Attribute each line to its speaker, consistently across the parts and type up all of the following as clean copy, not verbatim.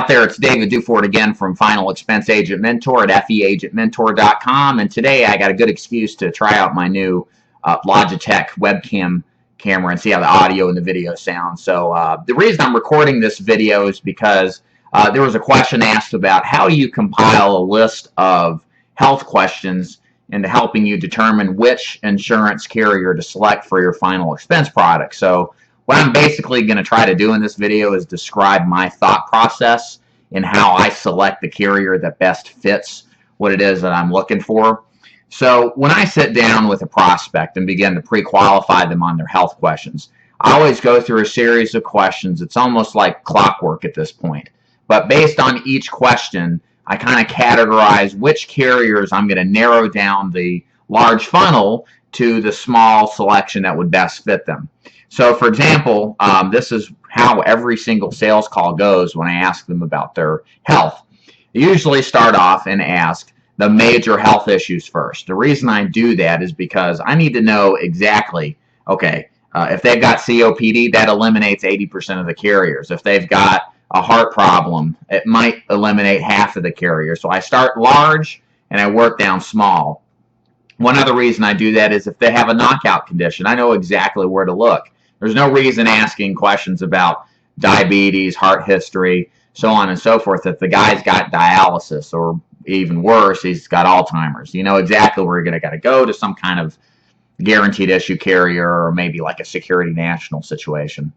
Speaker 1: out there? It's David Duford again from Final Expense Agent Mentor at feagentmentor.com. And today I got a good excuse to try out my new Logitech webcam camera and see how the audio and the video sound. So the reason I'm recording this video is because there was a question asked about how do you compile a list of health questions into helping you determine which insurance carrier to select for your final expense product. So what I'm basically going to try to do in this video is describe my thought process in how I select the carrier that best fits what it is that I'm looking for. So when I sit down with a prospect and begin to pre-qualify them on their health questions, I always go through a series of questions. It's almost like clockwork at this point. But based on each question, I kind of categorize which carriers I'm going to narrow down the large funnel to the small selection that would best fit them. So, for example, this is how every single sales call goes when I ask them about their health. I usually start off and ask the major health issues first. The reason I do that is because I need to know exactly, okay, if they've got COPD, that eliminates 80% of the carriers. If they've got a heart problem, it might eliminate half of the carriers. So I start large and I work down small. One other reason I do that is if they have a knockout condition, I know exactly where to look. There's no reason asking questions about diabetes, heart history, so on and so forth if the guy's got dialysis, or even worse, he's got Alzheimer's. You know exactly where you're going to go to some kind of guaranteed issue carrier or maybe like a Security National situation.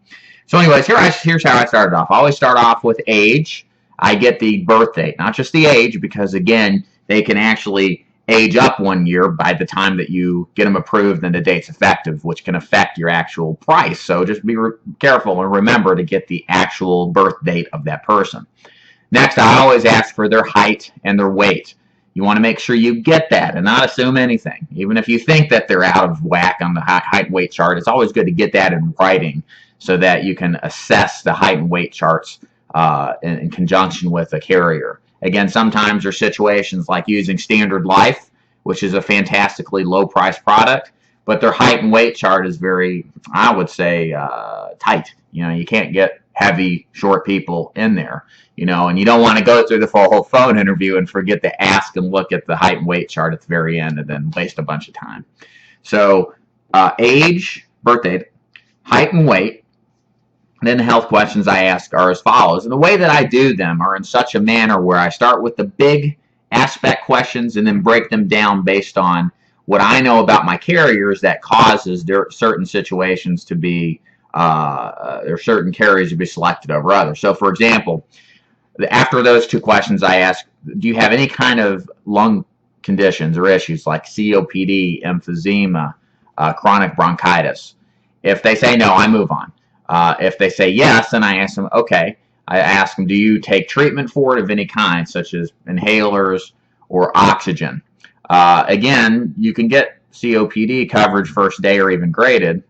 Speaker 1: So anyways, here's how I started off. I always start off with age. I get the birth date, not just the age, because again, they can actually age up 1 year by the time that you get them approved and the date's effective, which can affect your actual price. So just be careful and remember to get the actual birth date of that person. Next, I always ask for their height and their weight. You want to make sure you get that and not assume anything. Even if you think that they're out of whack on the height and weight chart, it's always good to get that in writing so that you can assess the height and weight charts in conjunction with a carrier. Again, sometimes there's situations like using Standard Life, which is a fantastically low-priced product, but their height and weight chart is very, I would say, tight. You know, you can't get heavy, short people in there, you know, and you don't want to go through the whole phone interview and forget to ask and look at the height and weight chart at the very end and then waste a bunch of time. So age, birth date, height and weight. Then the health questions I ask are as follows. And the way that I do them are in such a manner where I start with the big aspect questions and then break them down based on what I know about my carriers that causes certain situations to be, or certain carriers to be selected over others. So, for example, after those two questions I ask, do you have any kind of lung conditions or issues like COPD, emphysema, chronic bronchitis? If they say no, I move on. If they say yes, then I ask them, okay. I ask them, do you take treatment for it of any kind, such as inhalers or oxygen? Again, you can get COPD coverage first day or even graded,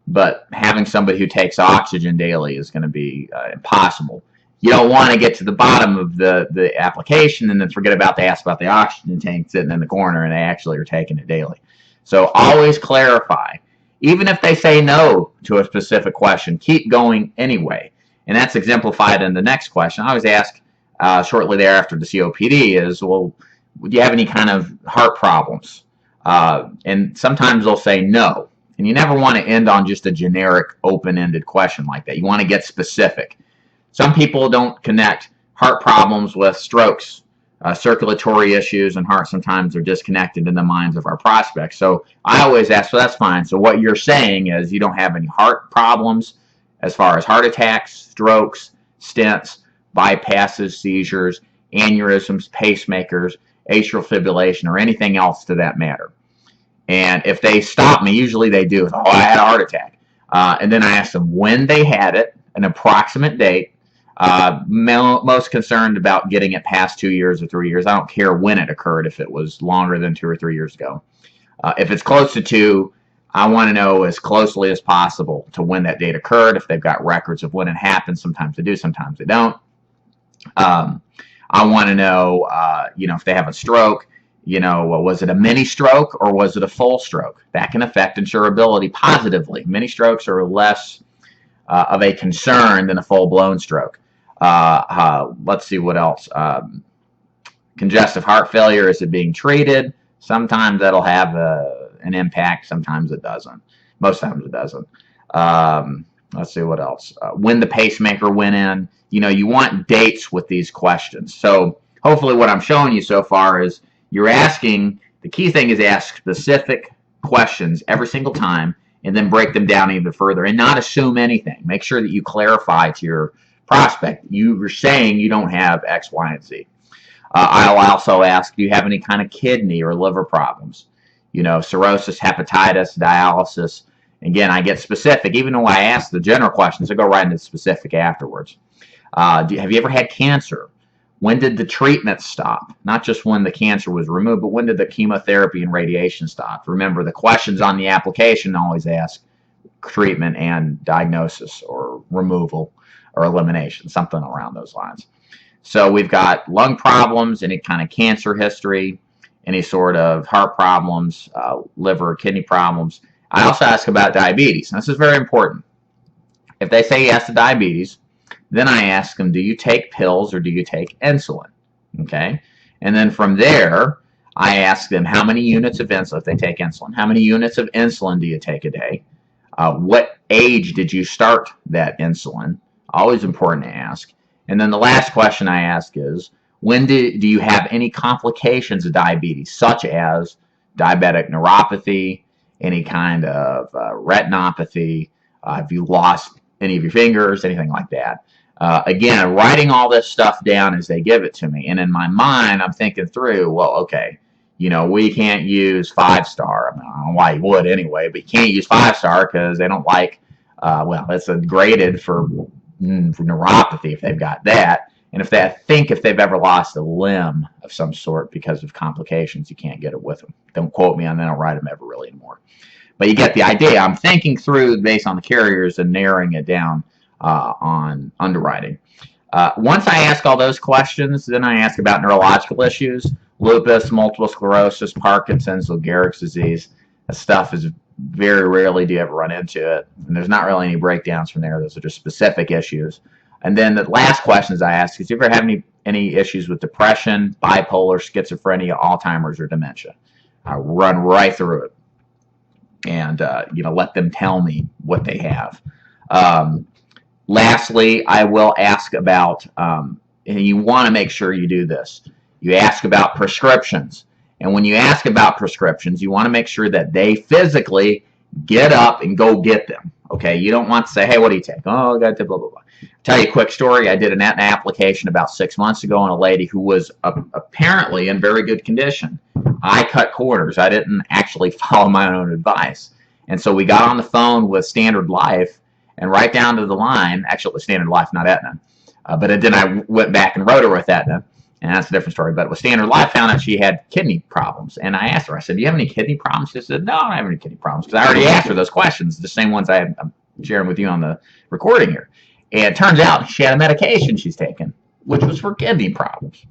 Speaker 1: but having somebody who takes oxygen daily is going to be impossible. You don't want to get to the bottom of the application and then forget about to ask about the oxygen tank sitting in the corner and they actually are taking it daily. So always clarify. Even if they say no to a specific question, keep going anyway. And that's exemplified in the next question. I always ask shortly thereafter the COPD is, well, do you have any kind of heart problems? And sometimes they'll say no. And you never want to end on just a generic open-ended question like that. You want to get specific. Some people don't connect heart problems with strokes. Circulatory issues and heart sometimes are disconnected in the minds of our prospects. So I always ask, so that's fine. So what you're saying is you don't have any heart problems as far as heart attacks, strokes, stents, bypasses, seizures, aneurysms, pacemakers, atrial fibrillation, or anything else to that matter. And if they stop me, usually they do. Oh, I had a heart attack. And then I ask them when they had it, an approximate date. Most concerned about getting it past 2 years or 3 years. I don't care when it occurred if it was longer than 2 or 3 years ago. If it's close to 2, I want to know as closely as possible to when that date occurred. If they've got records of when it happened, sometimes they do, sometimes they don't. I want to know, if they have a stroke, was it a mini stroke or was it a full stroke? That can affect insurability positively. Mini strokes are less of a concern than a full-blown stroke. Let's see what else. Congestive heart failure, is it being treated? Sometimes that'll have an impact. Sometimes it doesn't. Most times it doesn't. Let's see what else. When the pacemaker went in. You want dates with these questions. So hopefully what I'm showing you so far is you're asking, the key thing is ask specific questions every single time and then break them down even further and not assume anything. Make sure that you clarify to your prospect. You're saying you don't have X, Y, and Z. I'll also ask, do you have any kind of kidney or liver problems? Cirrhosis, hepatitis, dialysis. Again, I get specific. Even though I ask the general questions, I go right into specific afterwards. Have you ever had cancer? When did the treatment stop? Not just when the cancer was removed, but when did the chemotherapy and radiation stop? Remember, the questions on the application always ask treatment and diagnosis or removal or elimination, something around those lines. So we've got lung problems, any kind of cancer history, any sort of heart problems, liver, kidney problems. I also ask about diabetes, and this is very important. If they say yes to diabetes, then I ask them, do you take pills or do you take insulin? Okay. And then from there, I ask them how many units of insulin, if they take insulin, how many units of insulin do you take a day? What age did you start that insulin? Always important to ask. And then the last question I ask is, when do you have any complications of diabetes, such as diabetic neuropathy, any kind of retinopathy, have you lost any of your fingers, anything like that? Again, writing all this stuff down as they give it to me. And in my mind, I'm thinking through, well, okay, we can't use 5-star. I don't know why you would anyway, but you can't use 5-star because they don't like, it's graded for neuropathy if they've got that. And if they've ever lost a limb of some sort because of complications, you can't get it with them. Don't quote me on that. I don't write them ever really anymore. But you get the idea. I'm thinking through based on the carriers and narrowing it down on underwriting. Once I ask all those questions, then I ask about neurological issues, lupus, multiple sclerosis, Parkinson's, Lou Gehrig's disease. That stuff is very rarely do you ever run into it. And there's not really any breakdowns from there. Those are just specific issues. And then the last questions I ask is, do you ever have any issues with depression, bipolar, schizophrenia, Alzheimer's, or dementia? I run right through it and let them tell me what they have. Lastly, I will ask about, and you want to make sure you do this, you ask about prescriptions. And when you ask about prescriptions, you want to make sure that they physically get up and go get them. Okay, you don't want to say, hey, what do you take? Oh, I got to blah, blah, blah. Tell you a quick story. I did an application about 6 months ago on a lady who was apparently in very good condition. I cut corners. I didn't actually follow my own advice. And so we got on the phone with Standard Life and right down to the line, actually it was Standard Life, not Aetna. But then I went back and wrote her with Aetna, and that's a different story. But with Standard Life, found out she had kidney problems. And I asked her, I said, do you have any kidney problems? She said, no, I don't have any kidney problems. Because I already asked her those questions, the same ones I'm sharing with you on the recording here. And it turns out she had a medication she's taken, which was for kidney problems.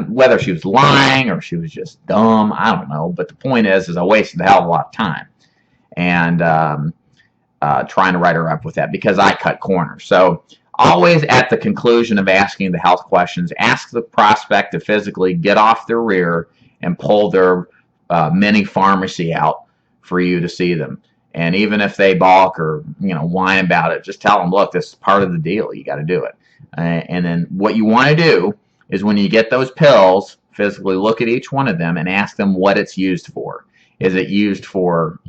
Speaker 1: Whether she was lying or she was just dumb, I don't know. But the point is I wasted a hell of a lot of time and trying to write her up with that because I cut corners. So always at the conclusion of asking the health questions, ask the prospect to physically get off their rear and pull their mini pharmacy out for you to see them. And even if they balk or whine about it, just tell them, look, this is part of the deal. You got to do it. And then what you want to do is when you get those pills, physically look at each one of them and ask them what it's used for. Is it used for,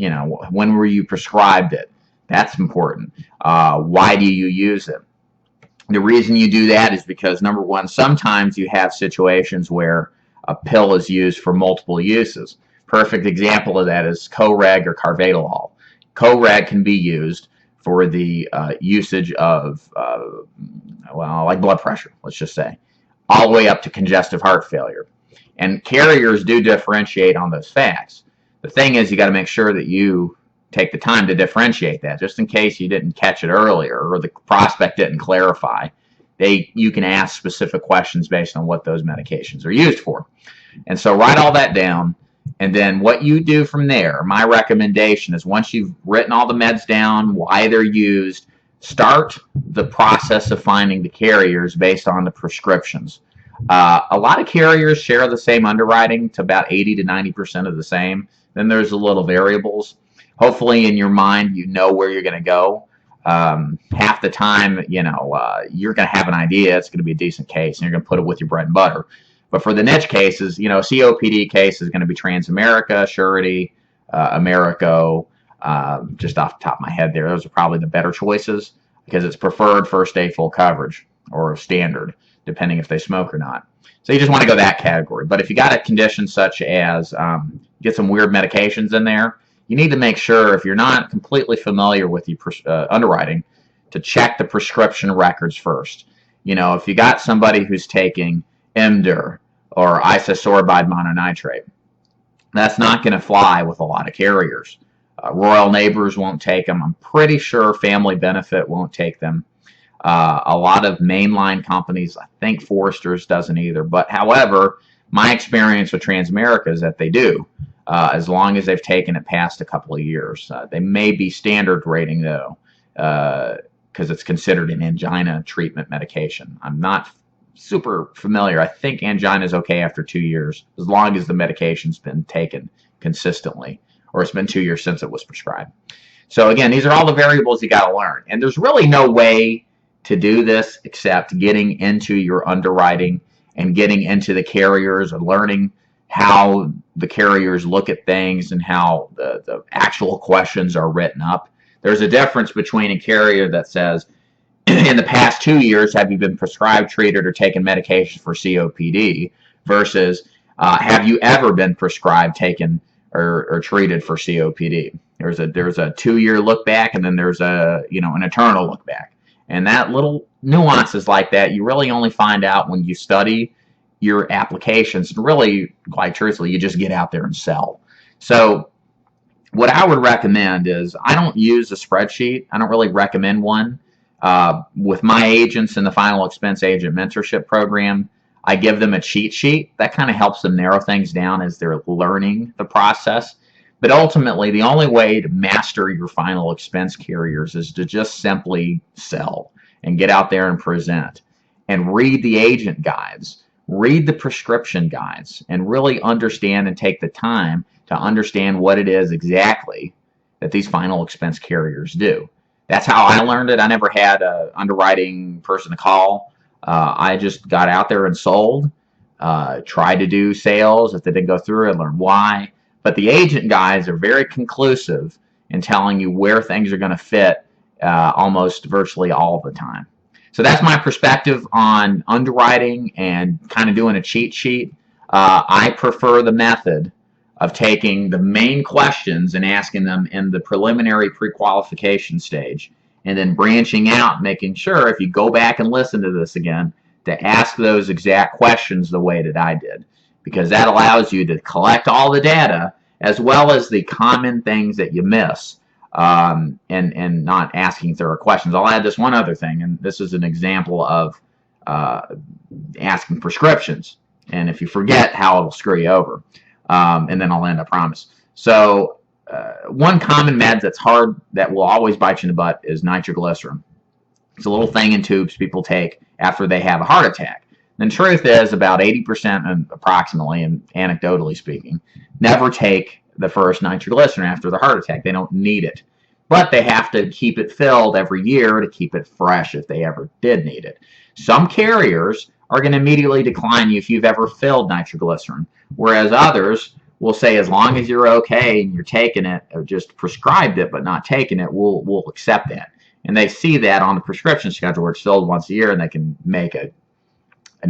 Speaker 1: when were you prescribed it? That's important. Why do you use it? The reason you do that is because, number one, sometimes you have situations where a pill is used for multiple uses. Perfect example of that is Coreg or Carvedilol. Coreg can be used for the usage of, like blood pressure, let's just say, all the way up to congestive heart failure. And carriers do differentiate on those facts. The thing is, you got to make sure that you take the time to differentiate that, just in case you didn't catch it earlier or the prospect didn't clarify. You can ask specific questions based on what those medications are used for. And so write all that down. And then what you do from there, my recommendation is once you've written all the meds down, why they're used, start the process of finding the carriers based on the prescriptions. A lot of carriers share the same underwriting to about 80 to 90% of the same. Then there's a little variables. Hopefully, in your mind, you know where you're going to go. Half the time, you're going to have an idea. It's going to be a decent case, and you're going to put it with your bread and butter. But for the niche cases, COPD case is going to be Transamerica, Surety, Americo. Just off the top of my head there, those are probably the better choices because it's preferred first day full coverage or standard, depending if they smoke or not. So you just want to go that category. But if you got a condition such as get some weird medications in there, you need to make sure, if you're not completely familiar with the underwriting, to check the prescription records first. If you got somebody who's taking Emdur or isosorbide mononitrate, that's not going to fly with a lot of carriers. Royal Neighbors won't take them. I'm pretty sure Family Benefit won't take them. A lot of mainline companies, I think Foresters doesn't either. But however, my experience with Transamerica is that they do, as long as they've taken it past a couple of years. They may be standard rating though, because it's considered an angina treatment medication. I'm not super familiar. I think angina is okay after 2 years, as long as the medication's been taken consistently, or it's been 2 years since it was prescribed. So again, these are all the variables you got to learn. And there's really no way to do this except getting into your underwriting and getting into the carriers and learning how the carriers look at things and how the actual questions are written up. There's a difference between a carrier that says, in the past 2 years, have you been prescribed, treated, or taken medication for COPD, versus have you ever been prescribed, taken, or treated for COPD? There's a 2-year look back, and then there's an eternal look back. And that little nuances like that, you really only find out when you study your applications. And really, quite truthfully, you just get out there and sell. So what I would recommend is, I don't use a spreadsheet. I don't really recommend one. With my agents in the Final Expense Agent Mentorship Program, I give them a cheat sheet. That kind of helps them narrow things down as they're learning the process. But ultimately, the only way to master your final expense carriers is to just simply sell and get out there and present and read the agent guides, read the prescription guides, and really understand and take the time to understand what it is exactly that these final expense carriers do. That's how I learned it. I never had an underwriting person to call. I just got out there and sold, tried to do sales. If they didn't go through, I learned why. But the agent guides are very conclusive in telling you where things are going to fit almost virtually all the time. So that's my perspective on underwriting and kind of doing a cheat sheet. I prefer the method of taking the main questions and asking them in the preliminary pre-qualification stage, and then branching out, making sure, if you go back and listen to this again, to ask those exact questions the way that I did, because that allows you to collect all the data as well as the common things that you miss, and not asking thorough questions. I'll add this one other thing, and this is an example of asking prescriptions, and if you forget, how it'll screw you over. And then I'll end, I promise. So one common med that's hard, that will always bite you in the butt, is nitroglycerin. It's a little thing in tubes people take after they have a heart attack. And the truth is, about 80%, approximately, and anecdotally speaking, never take the first nitroglycerin after the heart attack. They don't need it. But they have to keep it filled every year to keep it fresh if they ever did need it. Some carriers are going to immediately decline you if you've ever filled nitroglycerin, whereas others will say, as long as you're okay and you're taking it, or just prescribed it but not taking it, we'll accept that. And they see that on the prescription schedule where it's filled once a year, and they can make an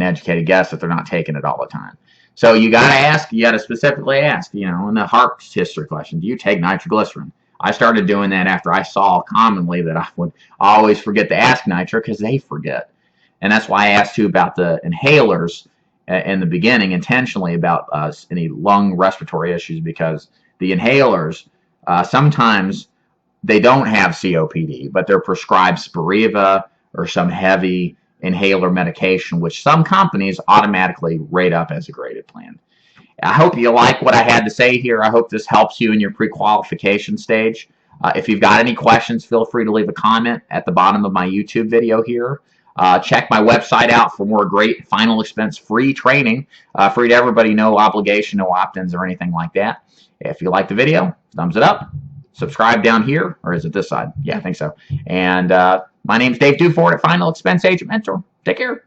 Speaker 1: educated guess that they're not taking it all the time. So you got to ask, you got to specifically ask, in the heart history question, do you take nitroglycerin? I started doing that after I saw commonly that I would always forget to ask nitro, because they forget. And that's why I asked you about the inhalers in the beginning, intentionally, about any lung respiratory issues, because the inhalers, sometimes they don't have COPD, but they're prescribed Spiriva or some heavy inhaler medication, which some companies automatically rate up as a graded plan. I hope you like what I had to say here. I hope this helps you in your pre-qualification stage. If you've got any questions, feel free to leave a comment at the bottom of my YouTube video here. Check my website out for more great final expense free training, free to everybody, no obligation, no opt-ins or anything like that. If you like the video, thumbs it up, subscribe down here, or is it this side? Yeah, I think so. And my name's Dave Duford at Final Expense Agent Mentor. Take care.